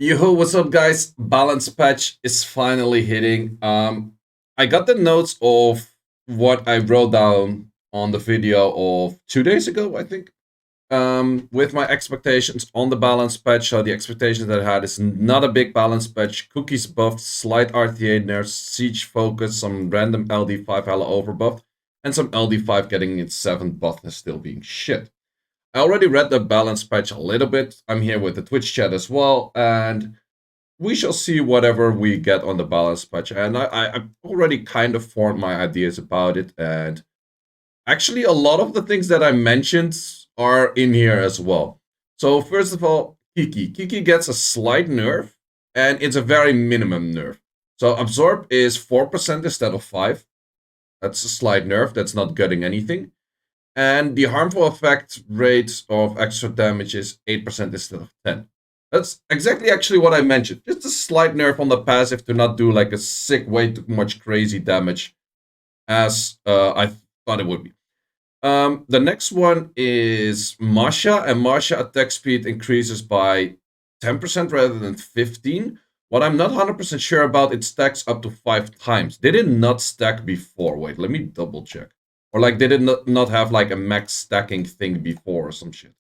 Yo, what's up, guys? Balance patch is finally hitting. I got the notes of what I wrote down on the video of 2 days ago, I think. With my expectations on the balance patch. So the expectations that I had is not a big balance patch. Cookies buffed, slight RTA nerfs, siege focus, some random LD5 hella overbuffed, and some LD5 getting its 7th buff and still being shit. I already read the balance patch a little bit. I'm here with the Twitch chat as well, and we shall see whatever we get on the balance patch. And I've already kind of formed my ideas about it. And actually, a lot of the things that I mentioned are in here as well. So, first of all, Kiki. Kiki gets a slight nerf, and it's a very minimum nerf. So, absorb is 4% instead of 5. That's a slight nerf. That's not gutting anything. And the harmful effect rate of extra damage is 8% instead of 10. That's exactly actually what I mentioned. Just a slight nerf on the passive to not do like a sick way too much crazy damage as I thought it would be. The next one is Masha, and Masha attack speed increases by 10% rather than 15. What I'm not 100% sure about, it stacks up to 5 times. Did it not stack before? Wait, let me double check. Or like, did it not have like a max stacking thing before or some shit?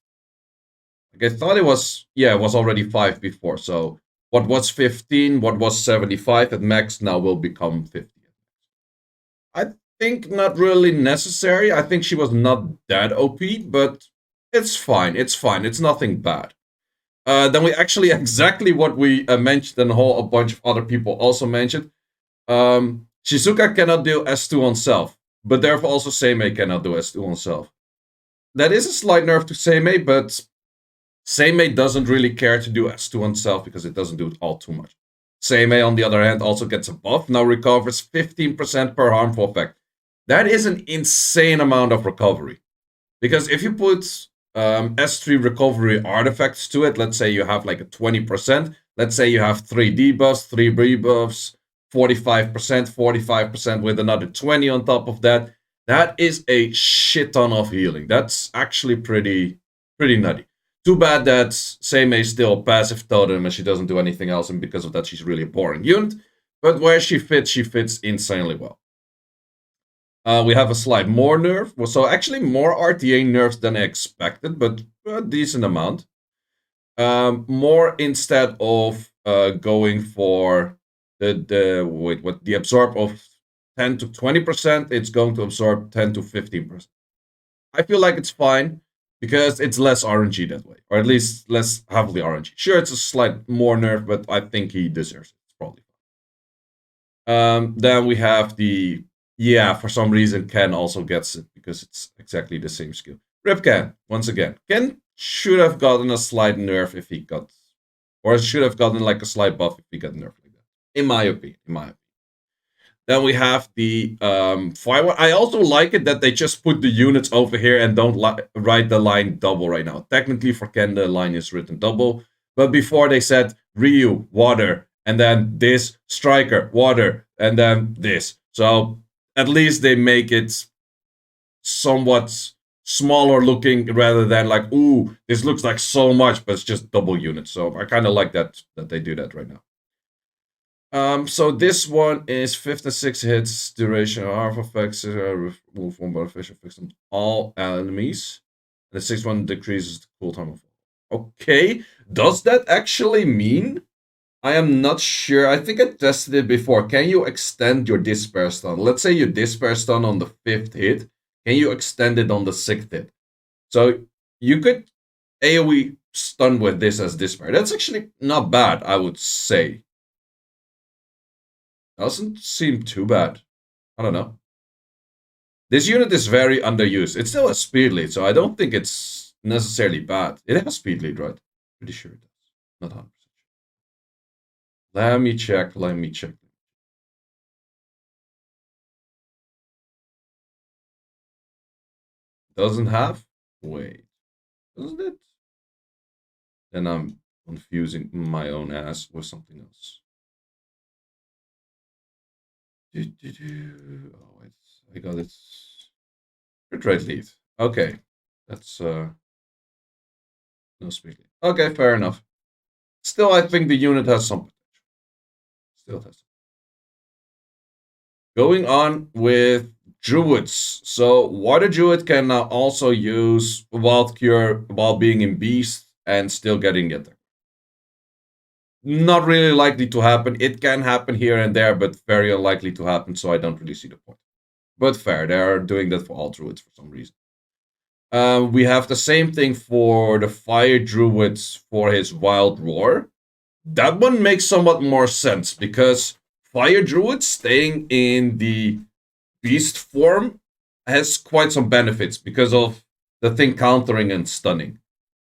Like I thought it was, yeah, it was already 5 before. So what was 15, what was 75 at max now will become 50. I think not really necessary. I think she was not that OP, but it's fine. It's fine. It's nothing bad. Then we actually exactly what we mentioned and a bunch of other people also mentioned. Shizuka cannot do S2 on self, but therefore also Seimei cannot do S2 on self. That is a slight nerf to Seimei, but Seimei doesn't really care to do S2 on self because it doesn't do it all too much. Seimei, on the other hand, also gets a buff, now recovers 15% per harmful effect. That is an insane amount of recovery. Because if you put S3 recovery artifacts to it, let's say you have like a 20%, let's say you have 3 debuffs, 3 rebuffs, 45%, 45% with another 20 on top of that, that is a shit ton of healing. That's actually pretty nutty. Too bad that Seimei is still a passive totem and she doesn't do anything else, and because of that she's really a boring unit. But where she fits insanely well. We have a slight more nerf. So actually more RTA nerfs than I expected, but a decent amount. More instead of going for the absorb of 10 to 20%, it's going to absorb 10 to 15%. I feel like it's fine because it's less RNG that way, or at least less heavily RNG. Sure, it's a slight more nerf, but I think he deserves it. It's probably fine. Then we have the for some reason Ken also gets it because it's exactly the same skill. Rip Ken, once again. Ken should have gotten a slight nerf if he got, or should have gotten like a slight buff if he got nerfed like that. In my opinion. Then we have the fire. I also like it that they just put the units over here and don't write the line double right now. Technically, for Ken, the line is written double. But before they said Ryu, water, and then this, Striker, water, and then this. So at least they make it somewhat smaller looking rather than like, ooh, this looks like so much, but it's just double units. So I kind of like that they do that right now. So this one is 56 hits, duration of harmful effects, remove one beneficial effects on all enemies. And the 6th one decreases the cooldown of all. Okay, does that actually mean? I am not sure. I think I tested it before. Can you extend your Despair Stun? Let's say you Despair Stun on the 5th hit. Can you extend it on the 6th hit? So you could AoE stun with this as Despair. That's actually not bad, I would say. Doesn't seem too bad. I don't know. This unit is very underused. It's still a speed lead, so I don't think it's necessarily bad. It has speed lead, right? Pretty sure it does. Not 100%. Let me check. Doesn't have? Wait. Doesn't it? Then I'm confusing my own ass with something else. Oh, wait. I got it. Trade lead. Okay. That's no speed lead. Okay, fair enough. still, I think the unit has some potential. Still has some. Going on with Druids. So Water Druid can now also use Wild Cure while being in Beast and still getting it there. Not really likely to happen. It can happen here and there, but very unlikely to happen, so I don't really see the point. But fair, they're doing that for all Druids for some reason. We have the same thing for the Fire Druids for his Wild Roar. That one makes somewhat more sense because Fire Druid staying in the Beast form has quite some benefits because of the thing countering and stunning.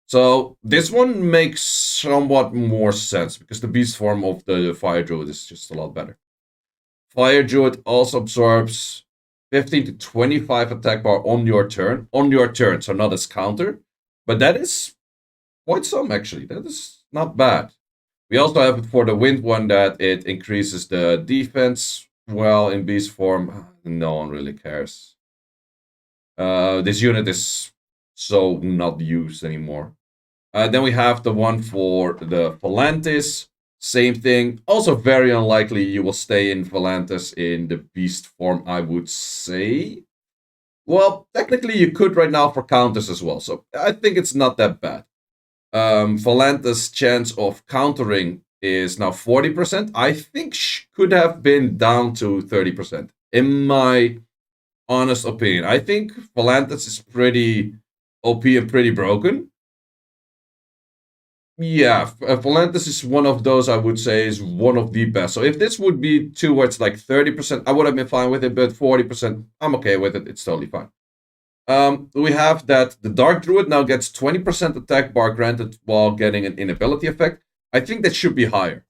So this one makes somewhat more sense because the Beast form of the Fire Druid is just a lot better. Fire Druid also absorbs 15 to 25 attack bar on your turn. On your turn, so not as counter. But that is quite some, actually. That is not bad. We also have it for the Wind one that it increases the defense. Well, in Beast form, no one really cares. This unit is so not used anymore. Then we have the one for the Volantis. Same thing. Also very unlikely you will stay in Volantis in the Beast form, I would say. Well, technically you could right now for counters as well. So I think it's not that bad. Volantis' chance of countering is now 40%. I think could have been down to 30%. In my honest opinion. I think Volantis is pretty OP and pretty broken. Yeah, Volantis is one of those I would say is one of the best. So if this would be towards like 30%, I would have been fine with it, but 40%, I'm okay with it. It's totally fine. We have that the Dark Druid now gets 20% attack bar granted while getting an inability effect. I think that should be higher.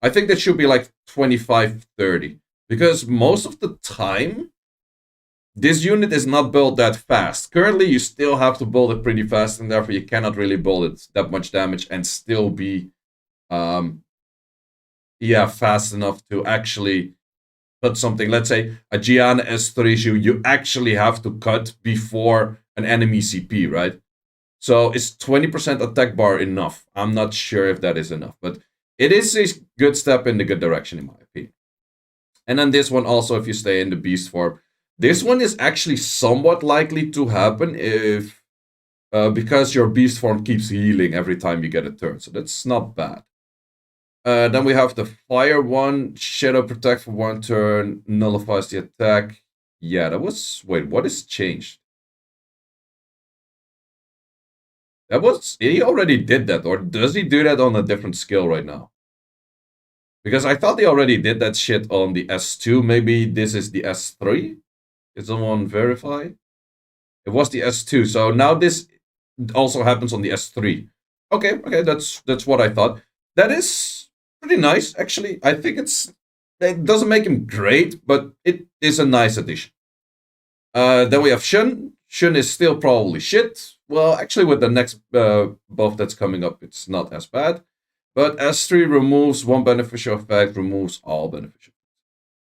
I think that should be like 25, 30. Because most of the time, this unit is not built that fast. Currently, you still have to build it pretty fast, and therefore you cannot really build it that much damage and still be, fast enough to actually cut something. Let's say a Gianna S3 you actually have to cut before an enemy CP, right? So is 20% attack bar enough? I'm not sure if that is enough, but it is a good step in the good direction, in my opinion. And then this one also, if you stay in the beast form, this one is actually somewhat likely to happen if because your beast form keeps healing every time you get a turn, so that's not bad. Then we have the fire one, shadow protect for one turn, nullifies the attack. Yeah, that was wait, what is changed? That was he already did that, or does he do that on a different skill right now? Because I thought he already did that shit on the S2. Maybe this is the S3. Did someone verify? It was the S2. So now this also happens on the S3. Okay, that's what I thought. That is pretty nice, actually. I think it doesn't make him great, but it is a nice addition. Then we have Shun. Shun is still probably shit. Well, actually, with the next buff that's coming up, it's not as bad. But S3 removes one beneficial effect, removes all beneficial.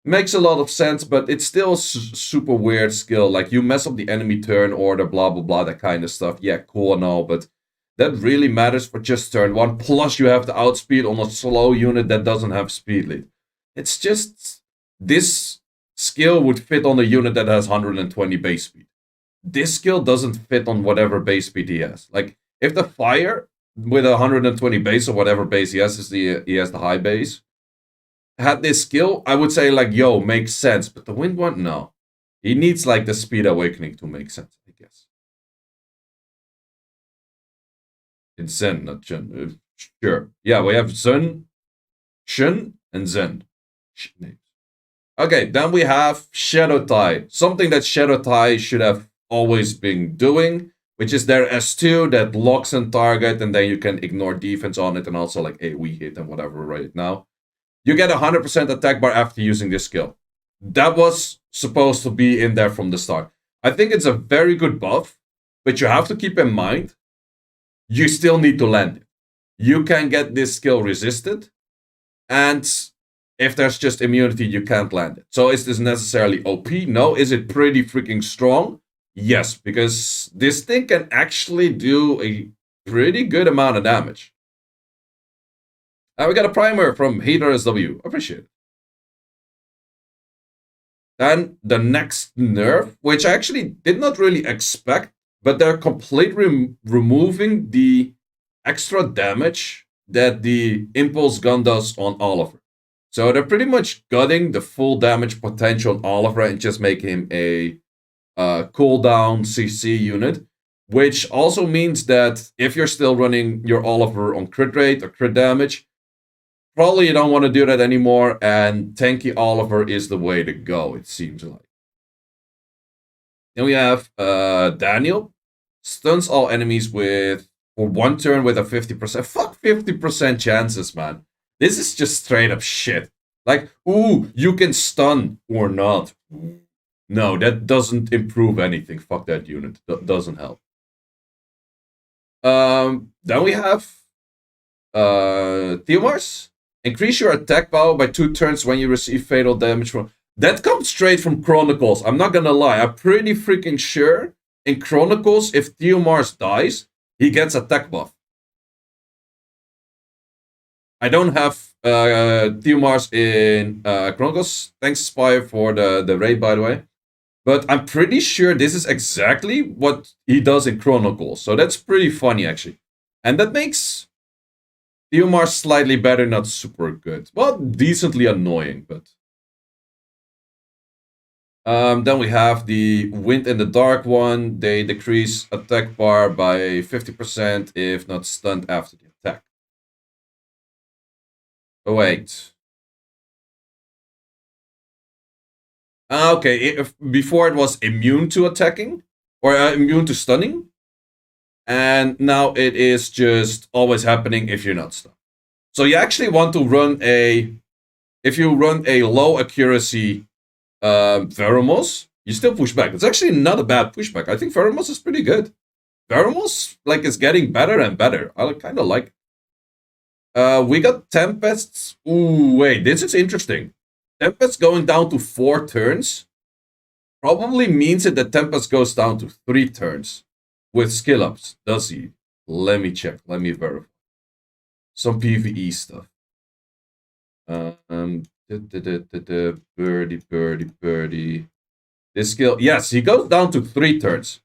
Makes a lot of sense, but it's still a super weird skill. Like, you mess up the enemy turn order, blah, blah, blah, that kind of stuff. Yeah, cool and all, but that really matters for just turn one. Plus, you have the outspeed on a slow unit that doesn't have speed lead. It's just, this skill would fit on a unit that has 120 base speed. This skill doesn't fit on whatever base speed he has. Like, if the fire with 120 base or whatever base he has, he has the high base, had this skill, I would say, like, yo, makes sense. But the wind one, no. He needs, like, the speed awakening to make sense, I guess. It's Zen, not Shun. Sure. Yeah, we have Sun, Shun, and Zen. Names. Okay, then we have Shadow Tie. Something that Shadow Tie should have always been doing, which is their S2 that locks and target, and then you can ignore defense on it, and also like AoE hit and whatever right now. You get 100% attack bar after using this skill. That was supposed to be in there from the start. I think it's a very good buff, but you have to keep in mind, you still need to land it. You can get this skill resisted, and if there's just immunity, you can't land it. So is this necessarily OP? No. Is it pretty freaking strong? Yes, because this thing can actually do a pretty good amount of damage. We got a primer from Hater SW. Appreciate it. Then the next nerf, which I actually did not really expect, but they're completely removing the extra damage that the impulse gun does on Oliver. So they're pretty much gutting the full damage potential on Oliver and just make him a cooldown CC unit, which also means that if you're still running your Oliver on crit rate or crit damage, probably you don't want to do that anymore, and tanky Oliver is the way to go, it seems like. Then we have Daniel. Stuns all enemies for 1 turn with a 50%. Fuck 50% chances, man. This is just straight up shit. Like, ooh, you can stun or not. No, that doesn't improve anything. Fuck that unit. That doesn't help. Then we have Theomars. Increase your attack power by 2 turns when you receive fatal damage from... That comes straight from Chronicles. I'm not gonna lie. I'm pretty freaking sure in Chronicles, if Theomars dies, he gets attack buff. I don't have Theomars in Chronicles. Thanks, Spire, for the raid, by the way. But I'm pretty sure this is exactly what he does in Chronicles. So that's pretty funny, actually. And that makes Theomars slightly better, not super good. Well, decently annoying, but... then we have the Wind in the Dark one. They decrease attack bar by 50% if not stunned after the attack. Oh, wait. Okay, before it was immune to attacking, or immune to stunning. And now it is just always happening if you're not stunned. So you actually want to run if you run a low accuracy Veromos, you still push back. It's actually not a bad pushback. I think Veromos is pretty good. Veromos is getting better and better. I kind of like it. We got Tempests. Ooh, wait, this is interesting. Tempest going down to 4 turns probably means that Tempest goes down to 3 turns with skill ups. Does he? Let me check. Let me verify. Some PvE stuff. Birdie. This skill, yes, he goes down to 3 turns.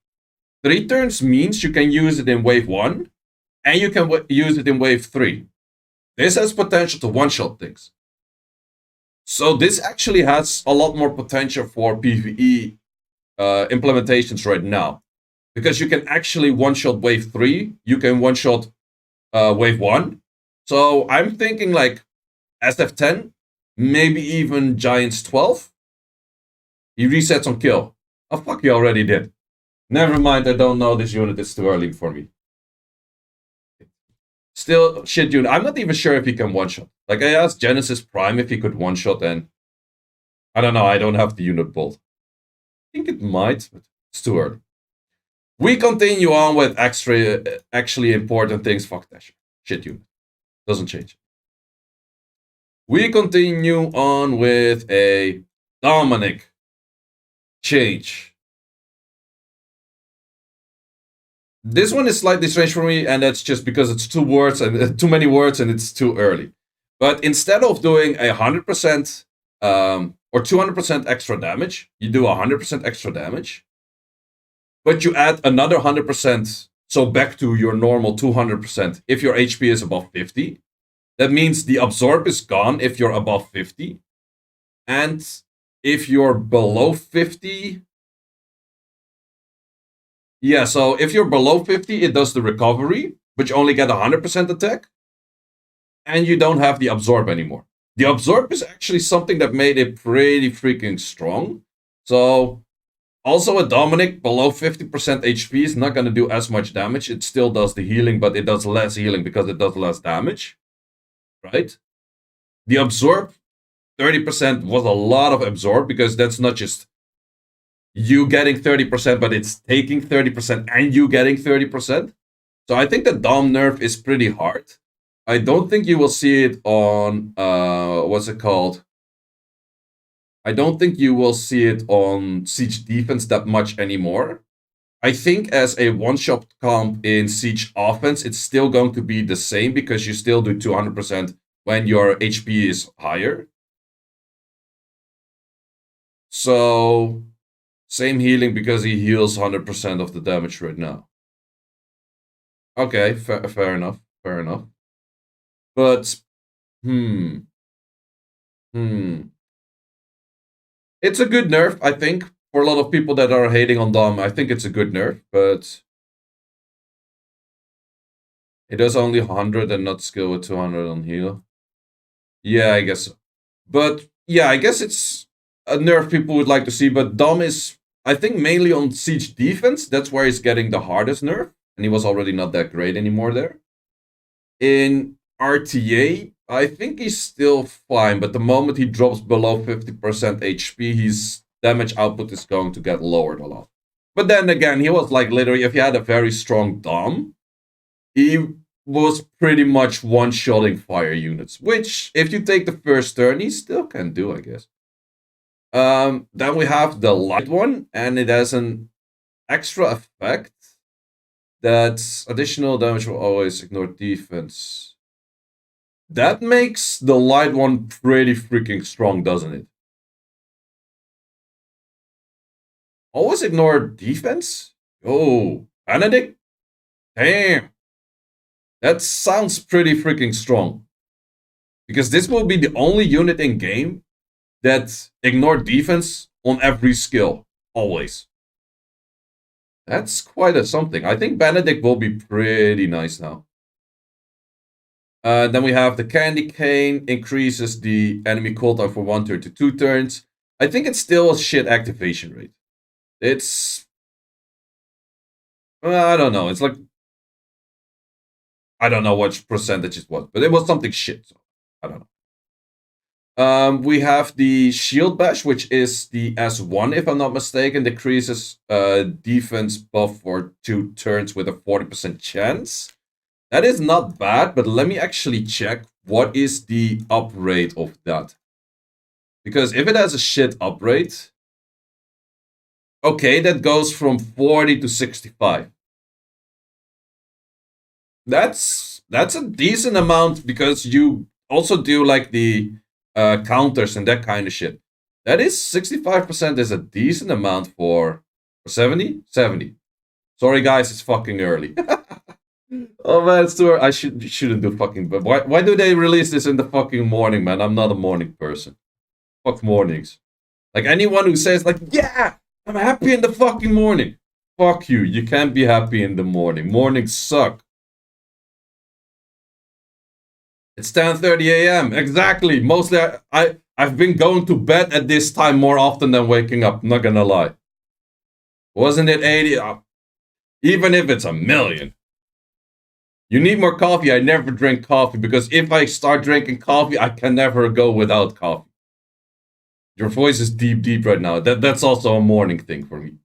3 turns means you can use it in wave 1, and you can use it in wave 3. This has potential to one-shot things. So this actually has a lot more potential for PvE implementations right now. Because you can actually one-shot wave 3, you can one-shot wave 1. So I'm thinking like SF10, maybe even Giants 12. He resets on kill. Oh fuck, he already did. Never mind, I don't know this unit, it's too early for me. Still, shit unit. I'm not even sure if he can one-shot. Like, I asked Genesis Prime if he could one-shot, and... I don't know, I don't have the unit built. I think it might, but it's too early. We continue on with actually important things. Fuck that shit unit. Doesn't change. We continue on with a Dominic change. This one is slightly strange for me, and that's just because it's 2 words and too many words, and it's too early. But instead of doing 100% or 200% extra damage, you do 100% extra damage. But you add another 100%, so back to your normal 200% if your HP is above 50. That means the absorb is gone if you're above 50. And if you're below 50... Yeah, so if you're below 50, it does the recovery, but you only get 100% attack. And you don't have the absorb anymore. The absorb is actually something that made it pretty freaking strong. So... Also, a Dominic below 50% HP is not going to do as much damage. It still does the healing, but it does less healing because it does less damage. Right? The absorb, 30% was a lot of absorb because that's not just you getting 30%, but it's taking 30% and you getting 30%. So I think the Dom nerf is pretty hard. I don't think you will see it on, what's it called? I don't think you will see it on Siege Defense that much anymore. I think as a one-shot comp in Siege Offense, it's still going to be the same because you still do 200% when your HP is higher. So, same healing because he heals 100% of the damage right now. Okay, fair enough. Fair enough. But, hmm. It's a good nerf, I think. For a lot of people that are hating on Dom, I think it's a good nerf, but it does only 100 and not skill with 200 on heal. Yeah, I guess so. But yeah, I guess it's a nerf people would like to see, but Dom is, I think, mainly on siege defense. That's where he's getting the hardest nerf, and he was already not that great anymore there. In RTA, I think he's still fine, but the moment he drops below 50% HP, his damage output is going to get lowered a lot. But then again, he was like literally, if he had a very strong Dom, he was pretty much one-shotting fire units, which, if you take the first turn, he still can do, I guess. Then we have the light one, and it has an extra effect that additional damage will always ignore defense. That makes the light one pretty freaking strong, doesn't it? Always ignore defense? Oh, Benedict? Damn. That sounds pretty freaking strong. Because this will be the only unit in game that ignore defense on every skill. Always. That's quite a something. I think Benedict will be pretty nice now. Then we have the Candy Cane, increases the enemy cooldown for 1 turn to 2 turns. I think it's still a shit activation rate. It's... I don't know. It's like... I don't know what percentage it was, but it was something shit. So I don't know. We have the Shield Bash, which is the S1, if I'm not mistaken. Decreases defense buff for 2 turns with a 40% chance. That is not bad, but let me actually check what is the up rate of that. Because if it has a shit up rate... Okay, that goes from 40 to 65. That's a decent amount because you also do like the counters and that kind of shit. That is 65% is a decent amount for 70? 70. Sorry guys, it's fucking early. Oh man, it's too early. I shouldn't do fucking, but why do they release this in the fucking morning, man? I'm not a morning person. Fuck mornings. Like anyone who says like, yeah, I'm happy in the fucking morning. Fuck you. You can't be happy in the morning. Mornings suck. It's 10:30 a.m. Exactly. Mostly I've been going to bed at this time more often than waking up. Not gonna lie. Wasn't it 80? Even if it's a million. You need more coffee. I never drink coffee because if I start drinking coffee, I can never go without coffee. Your voice is deep right now. That's also a morning thing for me.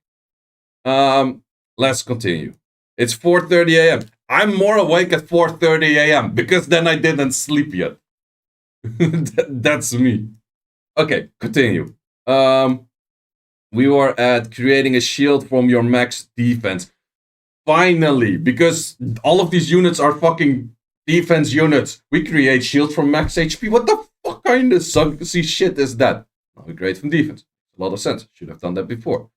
Let's continue. It's 4:30 a.m. I'm more awake at 4:30 a.m. because then I didn't sleep yet. That's me. Okay, continue. We were at creating a shield from your max defense. Finally, because all of these units are fucking defense units. We create shields from max HP. What the fuck kind of sucky shit is that? We create from defense. A lot of sense. Should have done that before.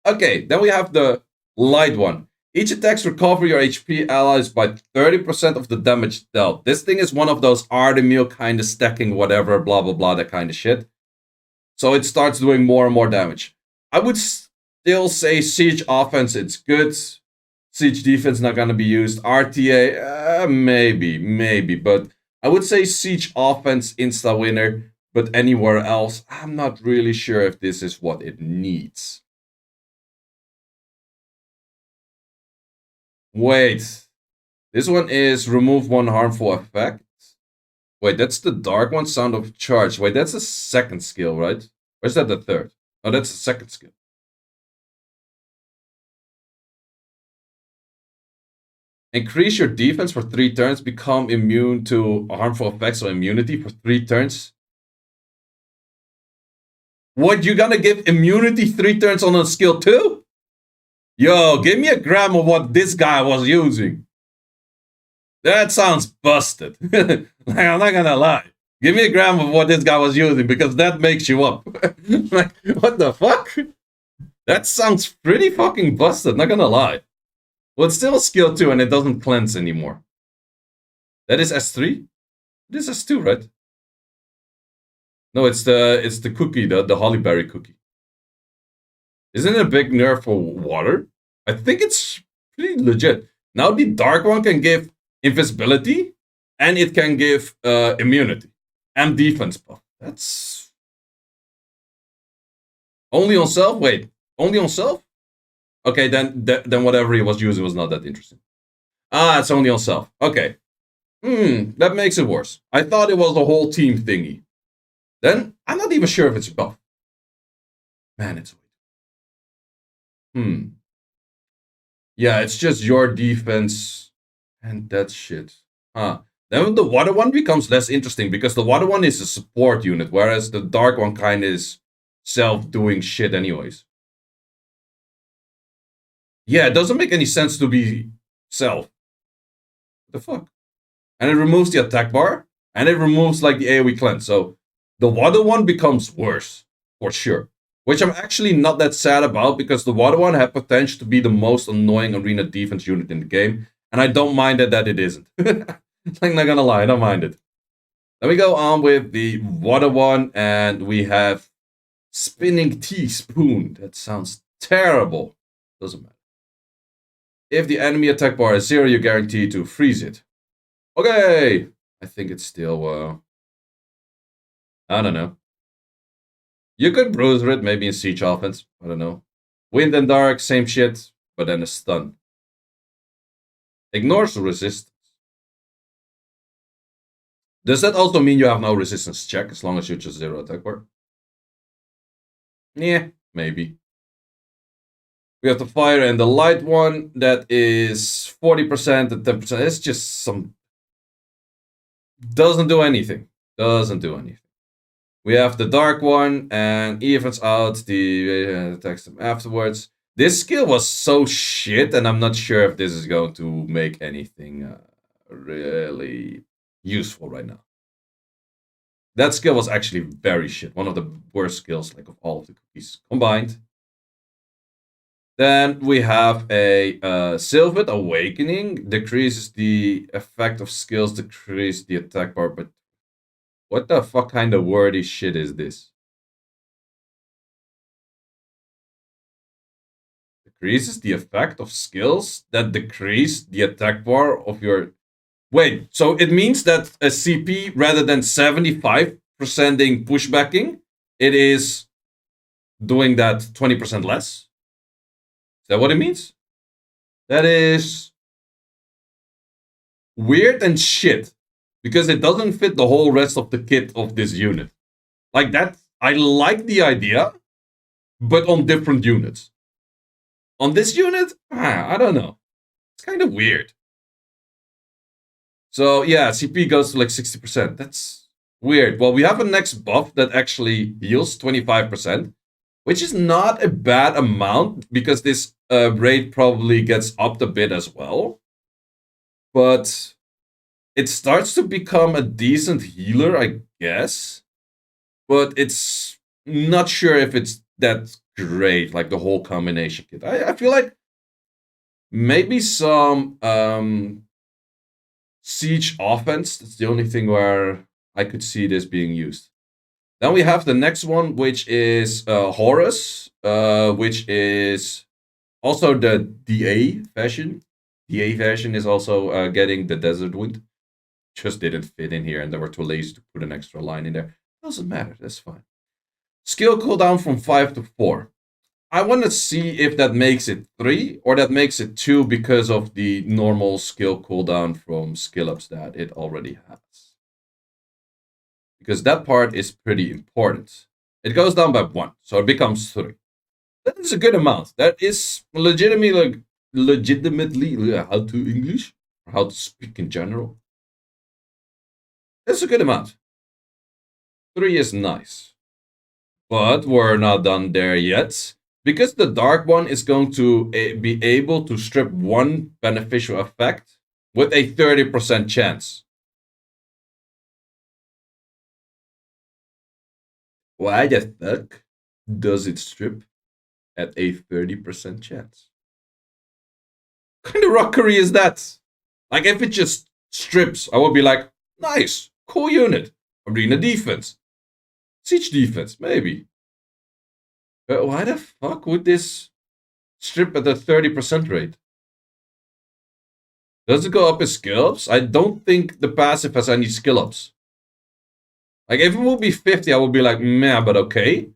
Okay, then we have the light one. Each attacks recover your HP allies by 30% of the damage dealt. This thing is one of those Artemil kind of stacking whatever, blah, blah, blah, that kind of shit. So it starts doing more and more damage. I would still say siege offense, it's good. Siege defense not gonna be used. RTA, maybe. But I would say siege offense insta winner. But anywhere else, I'm not really sure if this is what it needs. Wait. This one is remove 1 harmful effect. Wait, that's the dark one, Sound of Charge. Wait, that's the second skill, right? Or is that the third? Oh, that's the second skill. Increase your defense for 3 turns. Become immune to harmful effects or immunity for 3 turns. What, you gonna give immunity 3 turns on a skill too? Yo, give me a gram of what this guy was using. That sounds busted. Like, I'm not gonna lie. Give me a gram of what this guy was using because that makes you up. Like, what the fuck? That sounds pretty fucking busted, not gonna lie. Well, it's still skill 2 and it doesn't cleanse anymore. That is S3? This is S2, right? No, it's the cookie, the hollyberry cookie. Isn't it a big nerf for water? I think it's pretty legit. Now the dark one can give invisibility and it can give immunity and defense buff. That's only on self. Wait, only on self? Okay, then whatever he was using was not that interesting. Ah, it's only on self. Okay. That makes it worse. I thought it was the whole team thingy. Then I'm not even sure if it's buff. Man, it's yeah, it's just your defense and that shit. Huh. Then the water one becomes less interesting because the water one is a support unit, whereas the dark one kind of is self-doing shit anyways. Yeah, it doesn't make any sense to be self. What the fuck? And it removes the attack bar, and it removes like the AoE cleanse. So the water one becomes worse, for sure. Which I'm actually not that sad about because the water one had potential to be the most annoying arena defense unit in the game, and I don't mind that it isn't. I'm not gonna lie, I don't mind it. Then we go on with the water one, and we have spinning teaspoon. That sounds terrible. Doesn't matter. If the enemy attack bar is 0, you're guaranteed to freeze it. Okay! I think it's still, I don't know. You could bruise it, maybe in siege offense. I don't know. Wind and dark, same shit, but then a stun. Ignores resistance. Does that also mean you have no resistance check as long as you just 0 attack bar? Yeah, maybe. We have the fire and the light one. That is 40% and 10%. It's just some... Doesn't do anything. Doesn't do anything. We have the dark one and evens out the attacks them afterwards. This skill was so shit, and I'm not sure if this is going to make anything really useful right now. That skill was actually very shit. One of the worst skills, like of all of the cookies combined. Then we have a Sylphid Awakening. Decreases the effect of skills, decrease the attack bar, but what the fuck kind of wordy shit is this? Decreases the effect of skills that decrease the attack bar of your... Wait, so it means that a CP, rather than 75%ing pushbacking, it is doing that 20% less? Is that what it means? That is weird and shit. Because it doesn't fit the whole rest of the kit of this unit. Like that, I like the idea, but on different units. On this unit, I don't know. It's kind of weird. So yeah, CP goes to like 60%. That's weird. Well, we have a next buff that actually heals 25%, which is not a bad amount because this rate probably gets upped a bit as well. But it starts to become a decent healer, I guess. But it's not sure if it's that great, like the whole combination kit. I feel like maybe some siege offense. That's the only thing where I could see this being used. Then we have the next one, which is Horus, which is also the DA version. DA version is also getting the Desert Wind. Just didn't fit in here and they were too lazy to put an extra line in there. Doesn't matter, that's fine. Skill cooldown from 5 to 4. I want to see if that makes it 3 or that makes it 2 because of the normal skill cooldown from skill ups that it already has. Because that part is pretty important. It goes down by 1, so it becomes 3. That is a good amount. That is legitimately how to English, or how to speak in general. That's a good amount. 3 is nice. But we're not done there yet. Because the dark one is going to be able to strip one beneficial effect, with a 30% chance. Why the fuck does it strip at a 30% chance? What kind of rockery is that? Like, if it just strips, I would be like, nice, cool unit. Arena defense. Siege defense, maybe. But why the fuck would this strip at a 30% rate? Does it go up as skill ups? I don't think the passive has any skill ups. Like, if it would be 50, I would be like, meh, but okay.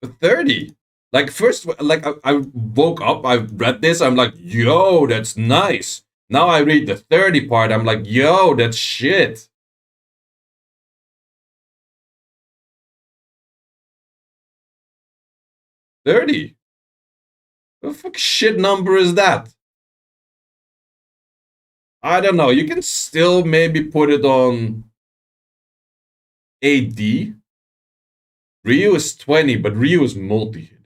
But 30. Like, first, like, I woke up, I read this, I'm like, yo, that's nice. Now I read the 30 part, I'm like, yo, that's shit. $30? What the fuck shit number is that? I don't know. You can still maybe put it on AD. Ryu is 20, but Ryu is multi-hit.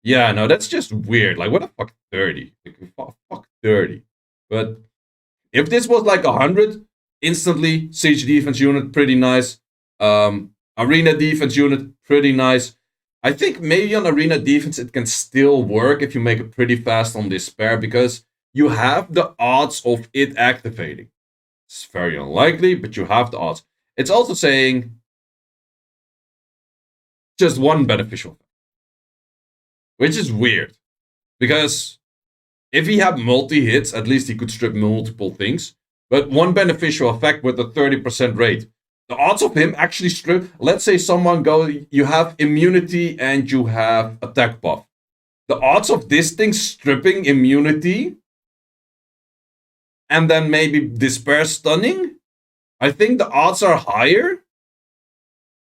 Yeah, no, that's just weird. Like, what the fuck 30? Like, fuck 30. But if this was like 100, instantly, siege defense unit, pretty nice. Arena defense unit, pretty nice. I think maybe on arena defense it can still work if you make it pretty fast on despair, because you have the odds of it activating. It's very unlikely, but you have the odds. It's also saying just one beneficial effect, which is weird, because if he had multi-hits, at least he could strip multiple things. But one beneficial effect with a 30% rate. The odds of him actually strip, let's say someone you have immunity and you have attack buff. The odds of this thing stripping immunity and then maybe despair stunning, I think the odds are higher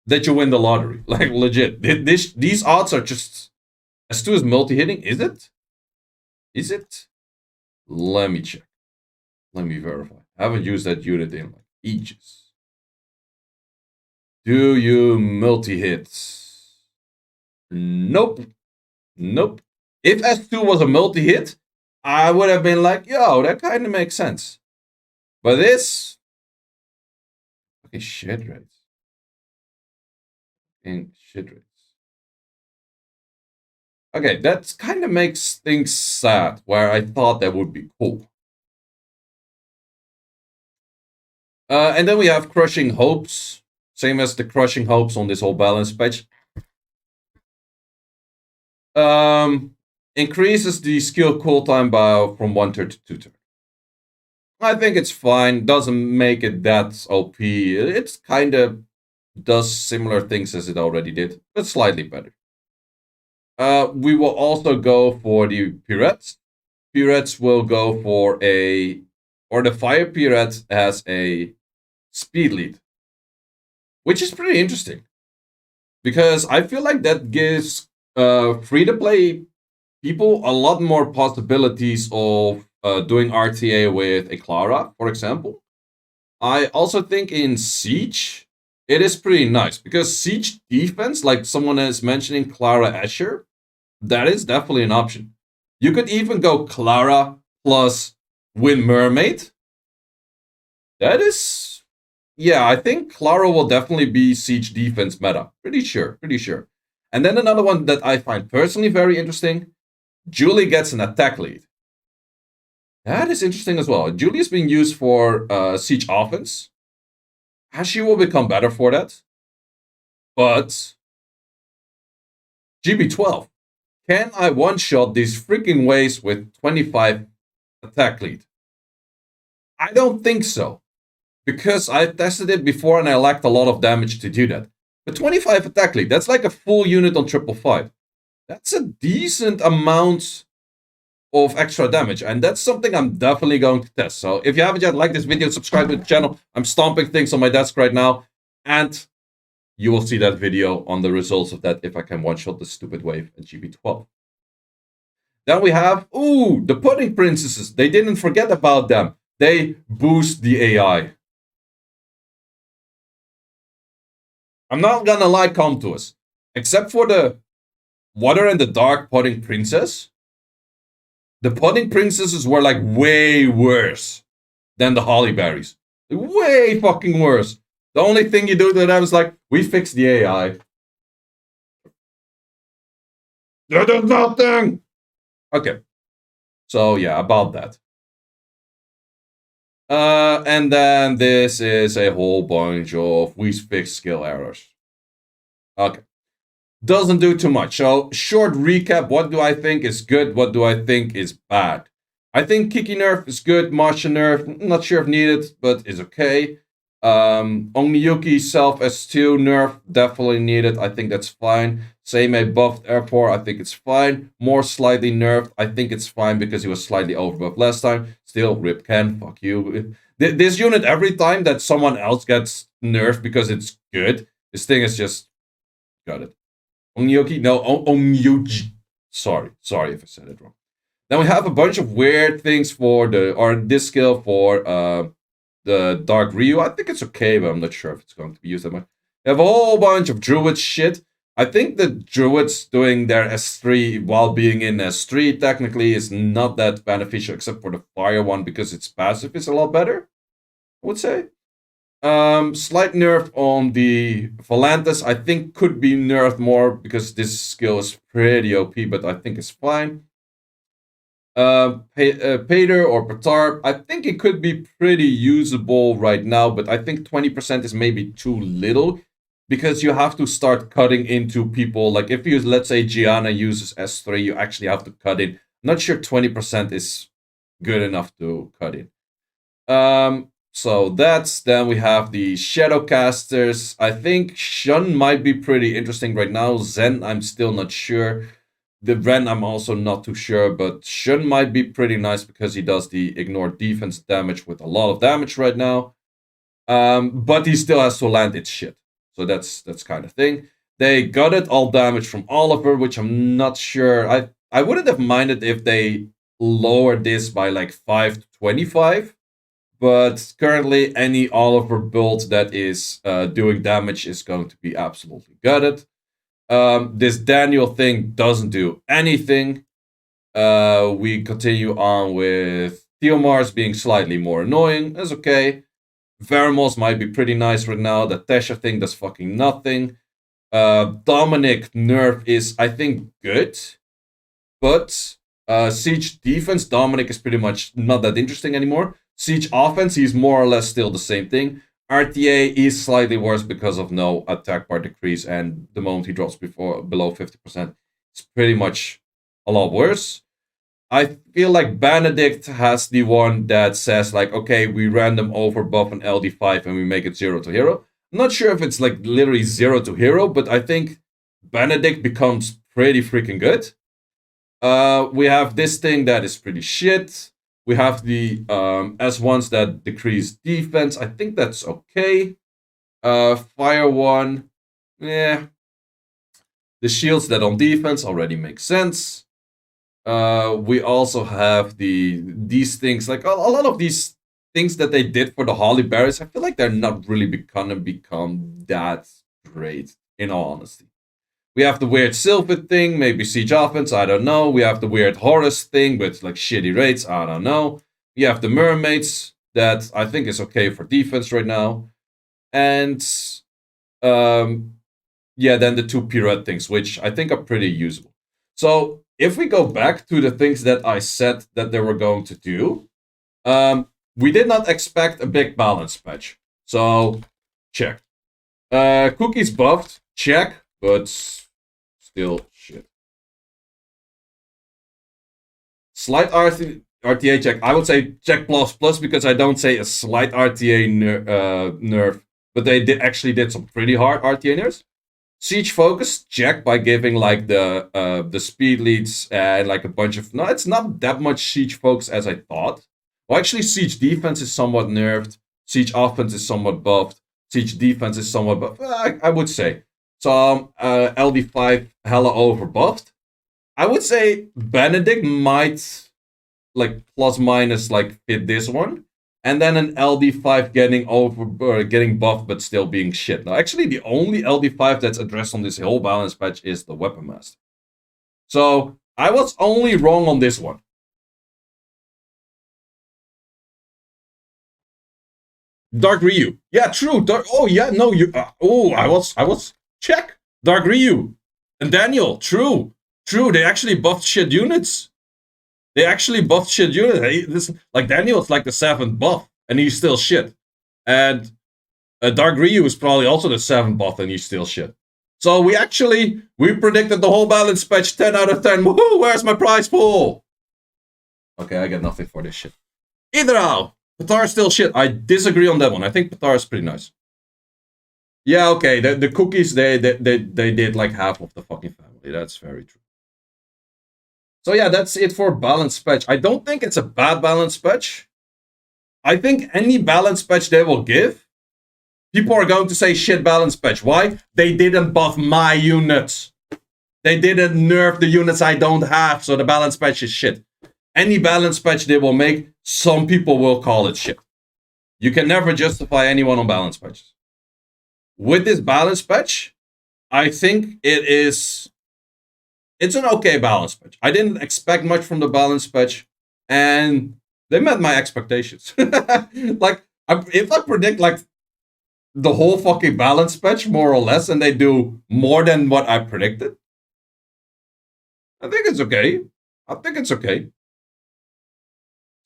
that you win the lottery. Like, legit. These odds are just... S2 is multi-hitting, is it? Is it? Let me check. Let me verify. I haven't used that unit in like ages. Do you multi-hit? Nope. Nope. If S2 was a multi-hit, I would have been like, yo, that kind of makes sense. But this... Okay, shit rates. Shit rates. Okay, that kind of makes things sad, where I thought that would be cool. And then we have Crushing Hopes. Same as the Crushing Hopes on this whole balance patch. Increases the skill cooldown by from 1 turn to 2 turn. I think it's fine. Doesn't make it that OP. It's kind of does similar things as it already did, but slightly better. We will also go for the Pirettes. Pirettes will go for the Fire Pirette has a speed lead, which is pretty interesting, because I feel like that gives free-to-play people a lot more possibilities of doing RTA with a Clara, for example. I also think in Siege, it is pretty nice, because Siege defense, like someone is mentioning Clara Asher, that is definitely an option. You could even go Clara plus Wind Mermaid. That is... Yeah, I think Clara will definitely be Siege defense meta. Pretty sure. And then another one that I find personally very interesting, Julie gets an attack lead. That is interesting as well. Julie is being used for Siege offense. She will become better for that. But GB12. Can I one-shot these freaking waves with 25 attack lead? I don't think so, because I tested it before and I lacked a lot of damage to do that. But 25 attack lead, that's like a full unit on 555. That's a decent amount of extra damage, and that's something I'm definitely going to test. So if you haven't yet, like this video, subscribe to the channel. I'm stomping things on my desk right now, and you will see that video on the results of that if I can one-shot the stupid wave at GB12. Then we have, the Pudding Princesses. They didn't forget about them. They boost the AI. I'm not gonna lie, come to us. Except for the Water and the Dark Pudding Princess, The pudding princesses were like way worse than the holly berries. Way fucking worse. The only thing you do to them is like, we fixed the AI. They did nothing! Okay. So yeah, about that. And then this is a whole bunch of we fixed skill errors. Okay. Doesn't do too much. So, short recap. What do I think is good? What do I think is bad? I think Kiki nerf is good. Masha nerf, not sure if needed, but is okay. Onmiyuki self S2 nerf, definitely needed. I think that's fine. Seimei buffed airport, I think it's fine. More slightly nerfed, I think it's fine because he was slightly overbuffed last time. Still, Rip Ken, fuck you. This unit, every time that someone else gets nerfed because it's good, this thing is just... Got it. Onmiyuki? No, Onmiyuki. Sorry if I said it wrong. Then we have a bunch of weird things for this skill for the Dark Ryu. I think it's okay, but I'm not sure if it's going to be used that much. We have a whole bunch of Druid shit. I think the Druids doing their S3 while being in S3 technically is not that beneficial, except for the fire one, because its passive is a lot better, I would say. Slight nerf on the Volantis. I think could be nerfed more because this skill is pretty OP, but I think it's fine. Pater or Petar, I think it could be pretty usable right now, but I think 20% is maybe too little because you have to start cutting into people. Like if you, let's say Gianna uses S3, you actually have to cut in. I'm not sure 20% is good enough to cut in. So then we have the Shadowcasters. I think Shun might be pretty interesting right now. Zen, I'm still not sure. The Ren, I'm also not too sure, but Shun might be pretty nice because he does the ignore defense damage with a lot of damage right now. But he still has to land its shit. So that's kind of thing. They gutted all damage from Oliver, which I'm not sure. I wouldn't have minded if they lowered this by like 5 to 25. But currently, any Oliver build that is doing damage is going to be absolutely gutted. This Daniel thing doesn't do anything. We continue on with Theomars being slightly more annoying. That's okay. Vermos might be pretty nice right now. The Tesha thing does fucking nothing. Dominic nerf is, I think, good. But Siege defense, Dominic is pretty much not that interesting anymore. Siege offense, he's more or less still the same thing. RTA is slightly worse because of no attack bar decrease, and the moment he drops below 50%, it's pretty much a lot worse. I feel like Benedict has the one that says like, okay, we random over buff an LD5 and we make it 0 to hero. I'm not sure if it's like literally 0 to hero, but I think Benedict becomes pretty freaking good. We have this thing that is pretty shit. We have the S1s that decrease defense. I think that's okay. Fire one, yeah. The shields that on defense already make sense. We also have these things, like a lot of these things that they did for the Holly Berries. I feel like they're not really gonna become that great, in all honesty. We have the weird Sylphid thing, maybe Siege Offense, I don't know. We have the weird Horus thing with like shitty rates, I don't know. We have the Mermaids, that I think is okay for defense right now. And yeah, then the two Pirate things, which I think are pretty usable. So if we go back to the things that I said that they were going to do, we did not expect a big balance patch. So, check. Cookies buffed, check, but still shit. Slight RTA check. I would say check plus because I don't say a slight RTA nerf, but they actually did some pretty hard RTA nerfs. Siege focus check by giving like the speed leads and like a bunch of... No, it's not that much siege focus as I thought. Well, actually, siege defense is somewhat nerfed. Siege offense is somewhat buffed. Siege defense is somewhat buffed. I would say. So LD5 hella overbuffed. I would say Benedict might like plus minus like fit this one. And then an LD5 getting buffed but still being shit. Now, actually, the only LD5 that's addressed on this whole balance patch is the Weapon Master. So I was only wrong on this one. Dark Ryu. Yeah, true. Oh yeah, no, you. I was check. Dark Ryu and Daniel. True. They actually buffed shit units. Like Daniel's like the 7th buff, and he's still shit. And Dark Ryu is probably also the 7th buff, and he's still shit. So we predicted the whole balance patch 10 out of 10. Woohoo! Where's my prize pool? Okay, I get nothing for this shit. Either how. Patar is still shit. I disagree on that one. I think Patar is pretty nice. Yeah, okay. The cookies, they did like half of the fucking family. That's very true. So yeah, that's it for balance patch. I don't think it's a bad balance patch. I think any balance patch they will give, people are going to say shit balance patch. Why? They didn't buff my units. They didn't nerf the units I don't have, so the balance patch is shit. Any balance patch they will make, some people will call it shit. You can never justify anyone on balance patches. With this balance patch, I think it's an okay balance patch. I didn't expect much from the balance patch, and they met my expectations. Like, if I predict like the whole fucking balance patch more or less, and they do more than what I predicted, I think it's okay.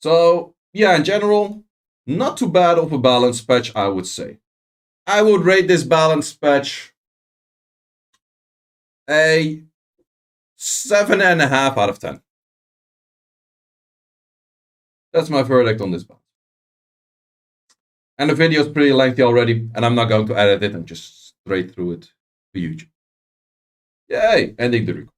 So yeah, in general, not too bad of a balance patch, I would say. I would rate this balance patch a 7.5 out of 10. That's my verdict on this balance. And the video is pretty lengthy already, and I'm not going to edit it and just straight through it for YouTube. Yay! Ending the record.